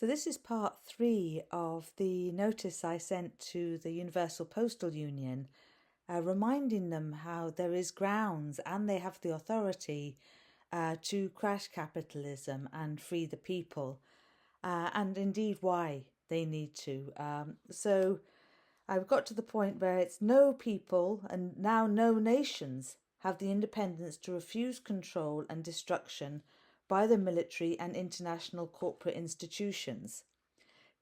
So this is part 3 of the notice I sent to the Universal Postal Union, reminding them how there is grounds and they have the authority to crash capitalism and free the people, and indeed why they need to. So I've got to the point where it's no people and now no nations have the independence to refuse control and destruction by the military and international corporate institutions.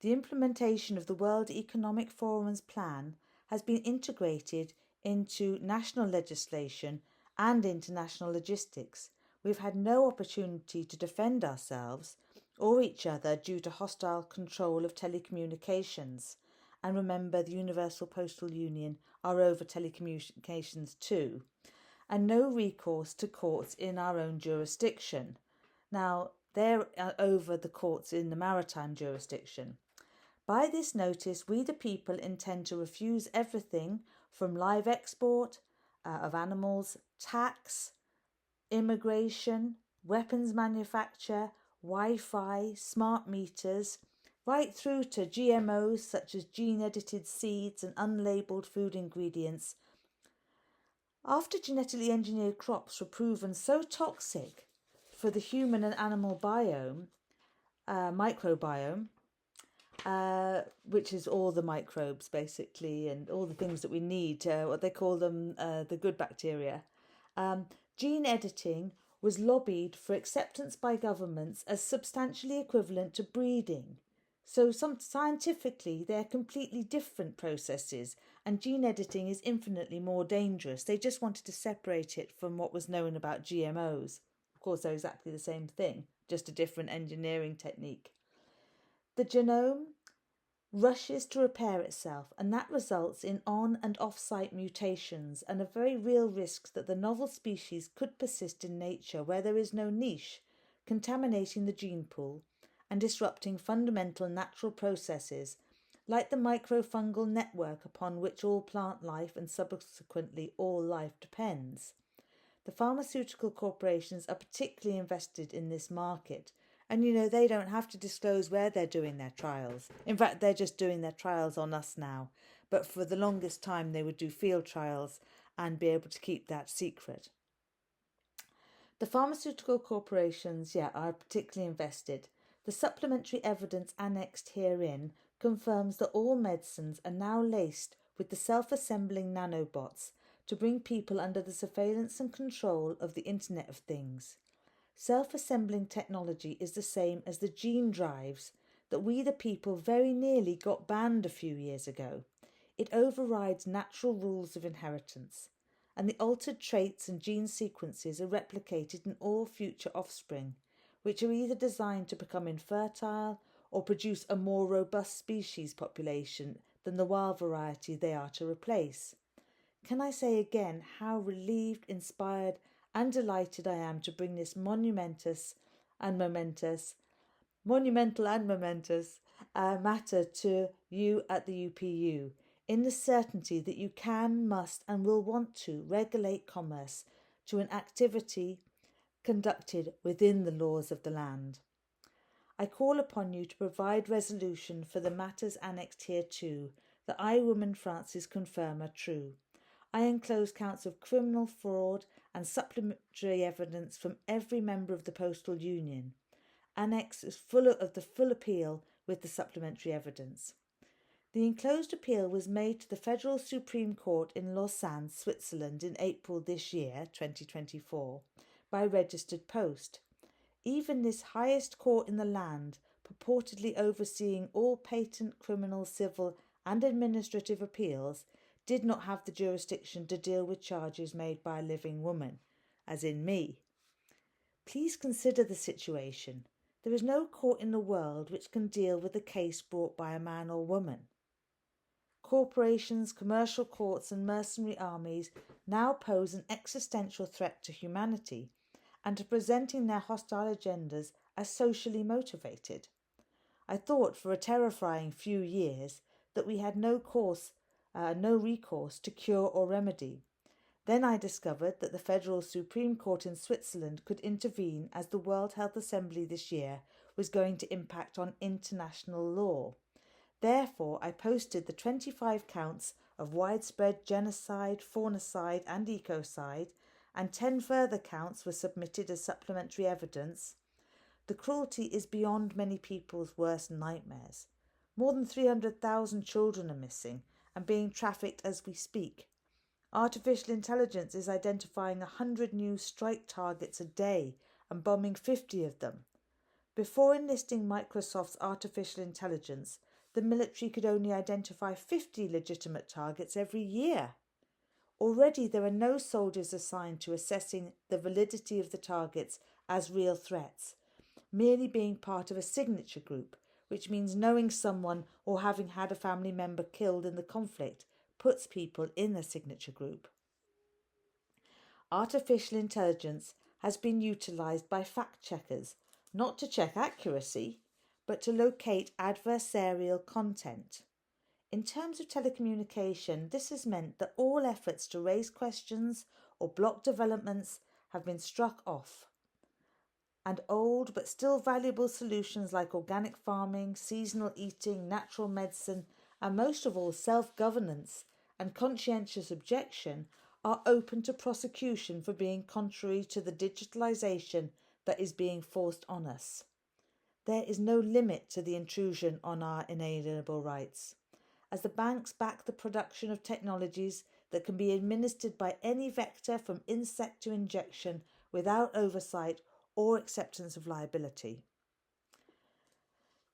The implementation of the World Economic Forum's plan has been integrated into national legislation and international logistics. We've had no opportunity to defend ourselves or each other due to hostile control of telecommunications. And remember, the Universal Postal Union are over telecommunications too. And no recourse to courts in our own jurisdiction. Now, they're over the courts in the maritime jurisdiction. By this notice, we the people intend to refuse everything from live export of animals, tax, immigration, weapons manufacture, Wi-Fi, smart meters, right through to GMOs such as gene-edited seeds and unlabelled food ingredients. After genetically engineered crops were proven so toxic for the human and animal microbiome, which is all the microbes basically and all the things that we need, what they call them, the good bacteria. Gene editing was lobbied for acceptance by governments as substantially equivalent to breeding. So scientifically, they're completely different processes, and gene editing is infinitely more dangerous. They just wanted to separate it from what was known about GMOs. Of course, they're exactly the same thing, just a different engineering technique. The genome rushes to repair itself, and that results in on- and off-site mutations and a very real risk that the novel species could persist in nature where there is no niche, contaminating the gene pool and disrupting fundamental natural processes like the microfungal network upon which all plant life and subsequently all life depends. The pharmaceutical corporations are particularly invested in this market. And, they don't have to disclose where they're doing their trials. In fact, they're just doing their trials on us now. But for the longest time, they would do field trials and be able to keep that secret. The pharmaceutical corporations, are particularly invested. The supplementary evidence annexed herein confirms that all medicines are now laced with the self-assembling nanobots to bring people under the surveillance and control of the Internet of Things. Self-assembling technology is the same as the gene drives that we the people very nearly got banned a few years ago. It overrides natural rules of inheritance, and the altered traits and gene sequences are replicated in all future offspring, which are either designed to become infertile or produce a more robust species population than the wild variety they are to replace. Can I say again how relieved, inspired, and delighted I am to bring this monumental and momentous matter to you at the UPU, in the certainty that you can, must, and will want to regulate commerce to an activity conducted within the laws of the land. I call upon you to provide resolution for the matters annexed hereto that I, Woman Francis, confirm are true. I enclose counts of criminal fraud and supplementary evidence from every member of the Postal Union. Annex is full of the full appeal with the supplementary evidence. The enclosed appeal was made to the Federal Supreme Court in Lausanne, Switzerland in April this year, 2024, by registered post. Even this highest court in the land, purportedly overseeing all patent, criminal, civil and administrative appeals, did not have the jurisdiction to deal with charges made by a living woman, as in me. Please consider the situation. There is no court in the world which can deal with a case brought by a man or woman. Corporations, commercial courts and mercenary armies now pose an existential threat to humanity and are presenting their hostile agendas as socially motivated. I thought for a terrifying few years that we had no recourse to cure or remedy. Then I discovered that the Federal Supreme Court in Switzerland could intervene as the World Health Assembly this year was going to impact on international law. Therefore, I posted the 25 counts of widespread genocide, faunacide and ecocide, and 10 further counts were submitted as supplementary evidence. The cruelty is beyond many people's worst nightmares. More than 300,000 children are missing and being trafficked as we speak. Artificial intelligence is identifying 100 new strike targets a day and bombing 50 of them. Before enlisting Microsoft's artificial intelligence, the military could only identify 50 legitimate targets every year. Already there are no soldiers assigned to assessing the validity of the targets as real threats, merely being part of a signature group, which means knowing someone or having had a family member killed in the conflict puts people in a signature group. Artificial intelligence has been utilised by fact-checkers, not to check accuracy, but to locate adversarial content. In terms of telecommunication, this has meant that all efforts to raise questions or block developments have been struck off, and old but still valuable solutions like organic farming, seasonal eating, natural medicine, and most of all self-governance and conscientious objection are open to prosecution for being contrary to the digitalisation that is being forced on us. There is no limit to the intrusion on our inalienable rights, as the banks back the production of technologies that can be administered by any vector from insect to injection without oversight or acceptance of liability.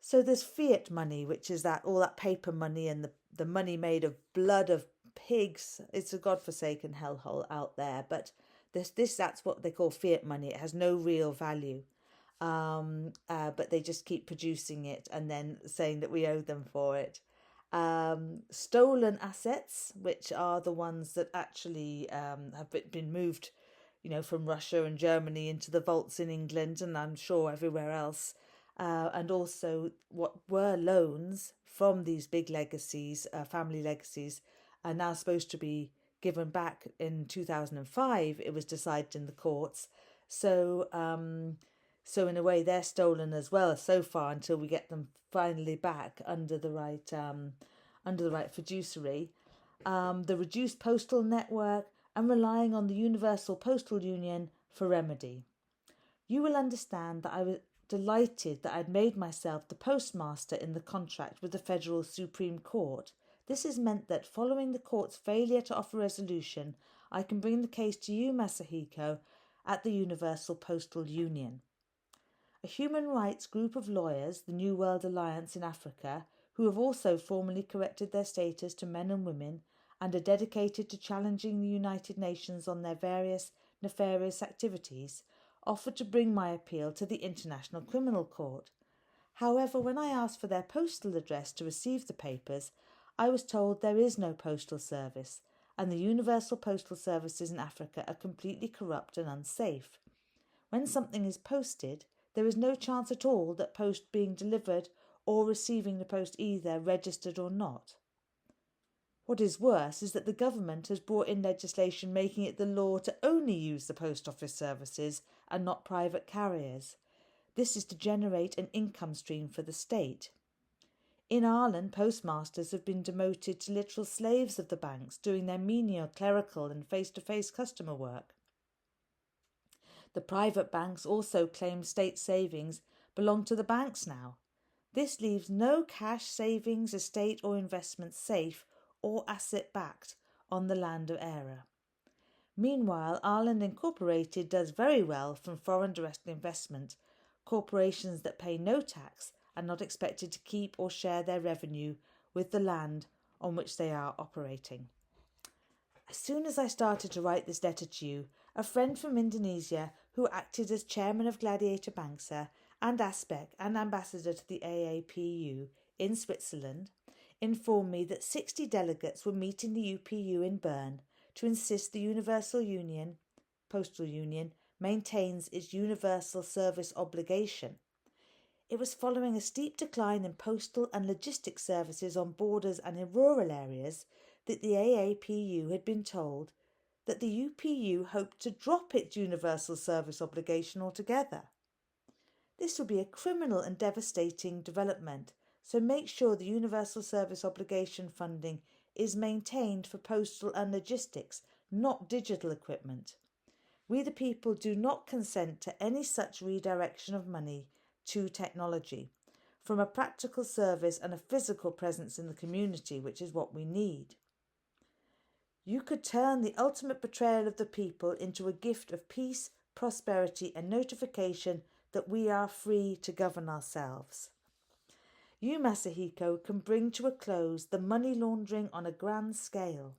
So there's fiat money, which is all that paper money and the money made of blood of pigs. It's a godforsaken hellhole out there, but that's what they call fiat money. It has no real value, but they just keep producing it and then saying that we owe them for it. Stolen assets, which are the ones that actually have been moved, from Russia and Germany into the vaults in England and I'm sure everywhere else. And also what were loans from these big legacies, family legacies, are now supposed to be given back in 2005. It was decided in the courts. So in a way they're stolen as well so far until we get them finally back under the right fiduciary. The reduced postal network and relying on the Universal Postal Union for remedy. You will understand that I was delighted that I'd made myself the postmaster in the contract with the Federal Supreme Court. This has meant that following the court's failure to offer resolution, I can bring the case to you, Masahiko, at the Universal Postal Union. A human rights group of lawyers, the New World Alliance in Africa, who have also formally corrected their status to men and women and are dedicated to challenging the United Nations on their various nefarious activities, offered to bring my appeal to the International Criminal Court. However, when I asked for their postal address to receive the papers, I was told there is no postal service, and the universal postal services in Africa are completely corrupt and unsafe. When something is posted, there is no chance at all that post being delivered or receiving the post either registered or not. What is worse is that the government has brought in legislation making it the law to only use the post office services and not private carriers. This is to generate an income stream for the state. In Ireland, postmasters have been demoted to literal slaves of the banks, doing their menial clerical and face-to-face customer work. The private banks also claim state savings belong to the banks now. This leaves no cash savings, estate or investment safe or asset-backed on the land of error. Meanwhile, Ireland Incorporated does very well from foreign direct investment. Corporations that pay no tax are not expected to keep or share their revenue with the land on which they are operating. As soon as I started to write this letter to you, a friend from Indonesia who acted as chairman of Gladiator Bangsa and ASPEC and ambassador to the AAPU in Switzerland informed me that 60 delegates were meeting the UPU in Bern to insist the Universal Postal Union maintains its universal service obligation. It was following a steep decline in postal and logistics services on borders and in rural areas that the AAPU had been told that the UPU hoped to drop its universal service obligation altogether. This will be a criminal and devastating development, so make sure the Universal Service Obligation funding is maintained for postal and logistics, not digital equipment. We the people do not consent to any such redirection of money to technology from a practical service and a physical presence in the community, which is what we need. You could turn the ultimate betrayal of the people into a gift of peace, prosperity and notification that we are free to govern ourselves. You, Masahiko, can bring to a close the money laundering on a grand scale.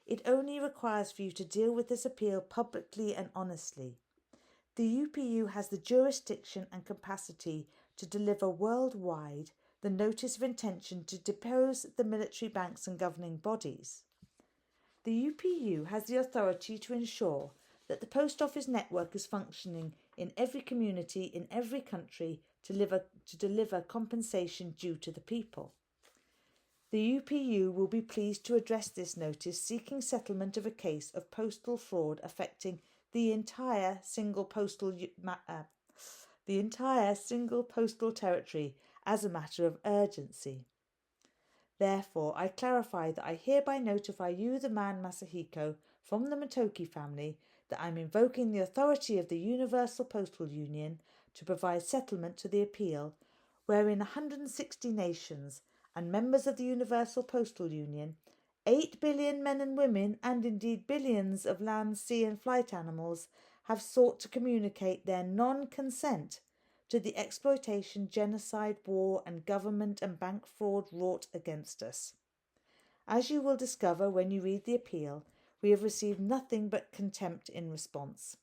It only requires for you to deal with this appeal publicly and honestly. The UPU has the jurisdiction and capacity to deliver worldwide the notice of intention to depose the military banks and governing bodies. The UPU has the authority to ensure that the post office network is functioning in every community in every country to deliver compensation due to the people. The UPU will be pleased to address this notice seeking settlement of a case of postal fraud affecting the entire single postal territory as a matter of urgency. Therefore, I clarify that I hereby notify you, the man Masahiko, from the Motoki family, that I am invoking the authority of the Universal Postal Union to provide settlement to the appeal, wherein 160 nations and members of the Universal Postal Union, 8 billion men and women, and indeed billions of land, sea and flight animals, have sought to communicate their non-consent to the exploitation, genocide, war and government and bank fraud wrought against us. As you will discover when you read the appeal, we have received nothing but contempt in response.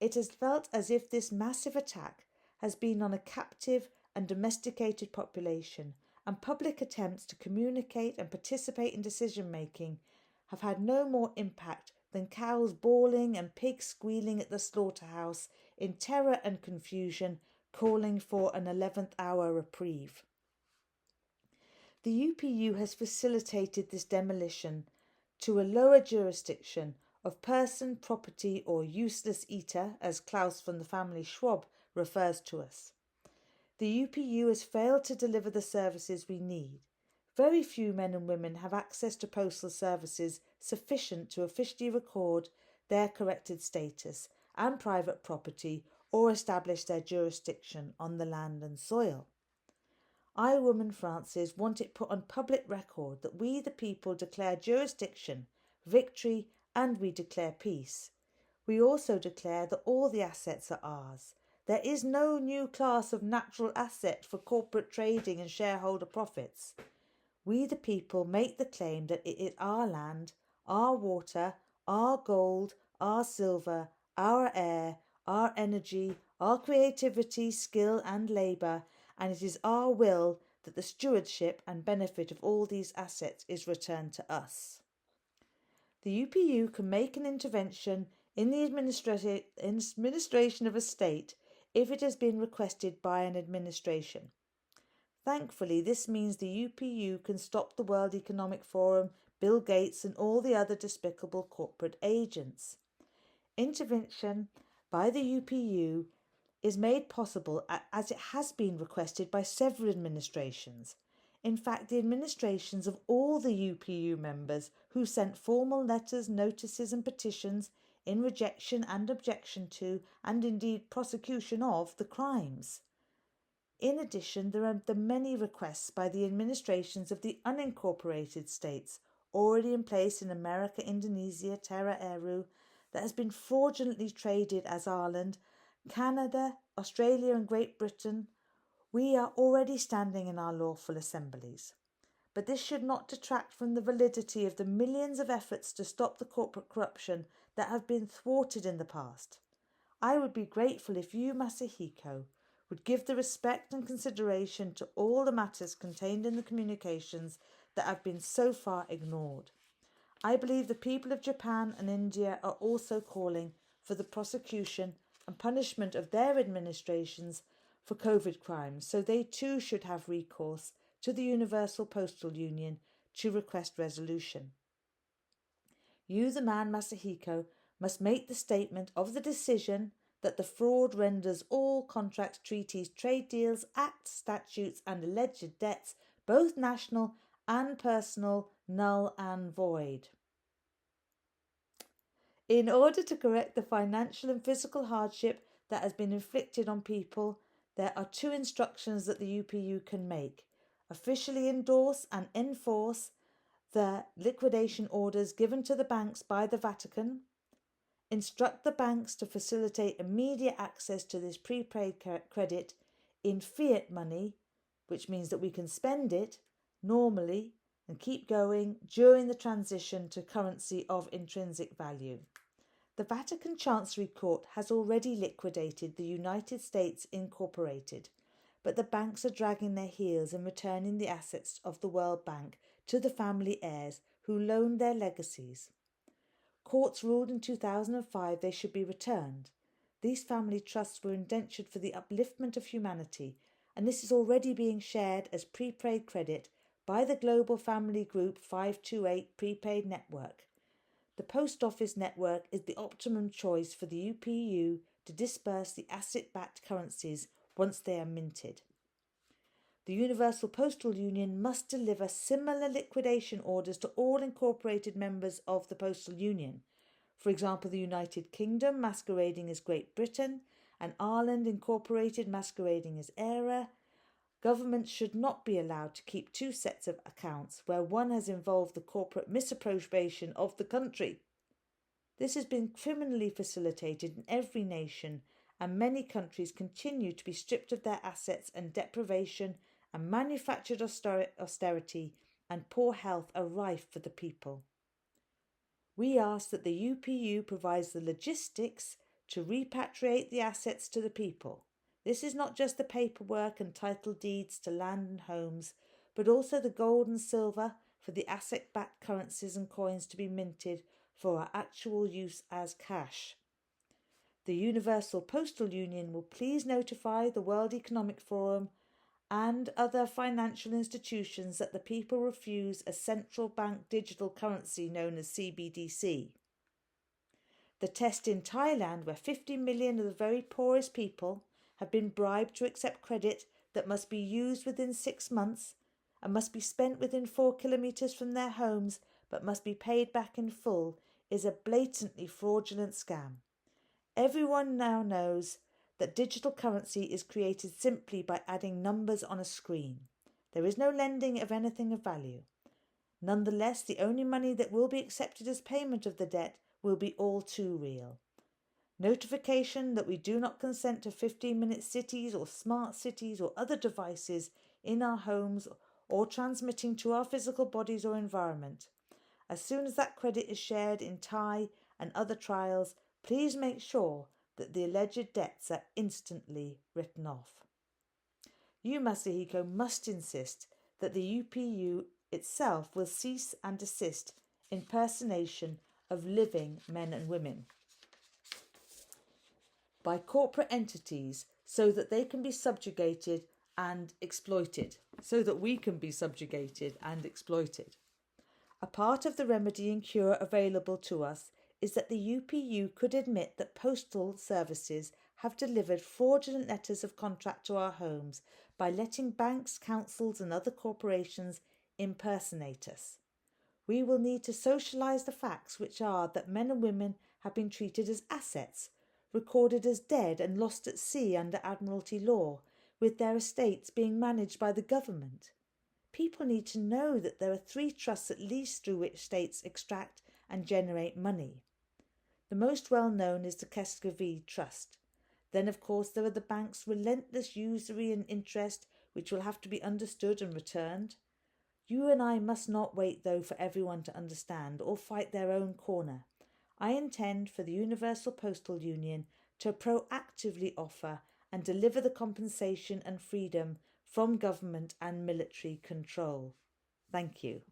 It has felt as if this massive attack has been on a captive and domesticated population, and public attempts to communicate and participate in decision-making have had no more impact than cows bawling and pigs squealing at the slaughterhouse in terror and confusion, calling for an 11th hour reprieve. The UPU has facilitated this demolition to a lower jurisdiction of person, property or useless eater, as Klaus from the family Schwab refers to us. The UPU has failed to deliver the services we need. Very few men and women have access to postal services sufficient to officially record their corrected status and private property or establish their jurisdiction on the land and soil. I, Woman Francis, want it put on public record that we the people declare jurisdiction, victory, and we declare peace. We also declare that all the assets are ours. There is no new class of natural asset for corporate trading and shareholder profits. We the people make the claim that it is our land, our water, our gold, our silver, our air, our energy, our creativity, skill and labour, and it is our will that the stewardship and benefit of all these assets is returned to us. The UPU can make an intervention in the administration of a state if it has been requested by an administration. Thankfully, this means the UPU can stop the World Economic Forum, Bill Gates and all the other despicable corporate agents. Intervention by the UPU is made possible as it has been requested by several administrations. In fact, the administrations of all the UPU members who sent formal letters, notices and petitions in rejection and objection to, and indeed prosecution of, the crimes. In addition, there are the many requests by the administrations of the unincorporated states already in place in America, Indonesia, Terra Eru, that has been fraudulently traded as Ireland, Canada, Australia and Great Britain. We are already standing in our lawful assemblies. But this should not detract from the validity of the millions of efforts to stop the corporate corruption that have been thwarted in the past. I would be grateful if you, Masahiko, would give the respect and consideration to all the matters contained in the communications that have been so far ignored. I believe the people of Japan and India are also calling for the prosecution and punishment of their administrations for COVID crimes, so they too should have recourse to the Universal Postal Union to request resolution. You, the man Masahiko, must make the statement of the decision that the fraud renders all contracts, treaties, trade deals, acts, statutes, and alleged debts, both national and personal, null and void. In order to correct the financial and physical hardship that has been inflicted on people, there are two instructions that the UPU can make: officially endorse and enforce the liquidation orders given to the banks by the Vatican, instruct the banks to facilitate immediate access to this prepaid credit in fiat money, which means that we can spend it normally and keep going during the transition to currency of intrinsic value. The Vatican Chancery Court has already liquidated the United States Incorporated, but the banks are dragging their heels in returning the assets of the World Bank to the family heirs who loaned their legacies. Courts ruled in 2005 they should be returned. These family trusts were indentured for the upliftment of humanity, and this is already being shared as prepaid credit by the Global Family Group 528 prepaid network. The post office network is the optimum choice for the UPU to disperse the asset-backed currencies once they are minted. The Universal Postal Union must deliver similar liquidation orders to all incorporated members of the Postal Union. For example, the United Kingdom masquerading as Great Britain and Ireland Incorporated masquerading as ERA. Governments should not be allowed to keep two sets of accounts where one has involved the corporate misappropriation of the country. This has been criminally facilitated in every nation, and many countries continue to be stripped of their assets, and deprivation and manufactured austerity and poor health are rife for the people. We ask that the UPU provides the logistics to repatriate the assets to the people. This is not just the paperwork and title deeds to land and homes, but also the gold and silver for the asset-backed currencies and coins to be minted for our actual use as cash. The Universal Postal Union will please notify the World Economic Forum and other financial institutions that the people refuse a central bank digital currency known as CBDC. The test in Thailand, where 50 million of the very poorest people have been bribed to accept credit that must be used within 6 months and must be spent within 4 kilometres from their homes but must be paid back in full, is a blatantly fraudulent scam. Everyone now knows that digital currency is created simply by adding numbers on a screen. There is no lending of anything of value. Nonetheless, the only money that will be accepted as payment of the debt will be all too real. Notification that we do not consent to 15-minute cities or smart cities or other devices in our homes or transmitting to our physical bodies or environment. As soon as that credit is shared in Thai and other trials, please make sure that the alleged debts are instantly written off. You, Masahiko, must insist that the UPU itself will cease and desist impersonation of living men and women by corporate entities so that they can be subjugated and exploited, so that we can be subjugated and exploited. A part of the remedy and cure available to us is that the UPU could admit that postal services have delivered fraudulent letters of contract to our homes by letting banks, councils and other corporations impersonate us. We will need to socialise the facts, which are that men and women have been treated as assets, recorded as dead and lost at sea under admiralty law, with their estates being managed by the government. People need to know that there are 3 trusts at least through which states extract and generate money. The most well known is the Keskavi Trust. Then, of course, there are the bank's relentless usury and interest, which will have to be understood and returned. You and I must not wait, though, for everyone to understand or fight their own corner. I intend for the Universal Postal Union to proactively offer and deliver the compensation and freedom from government and military control. Thank you.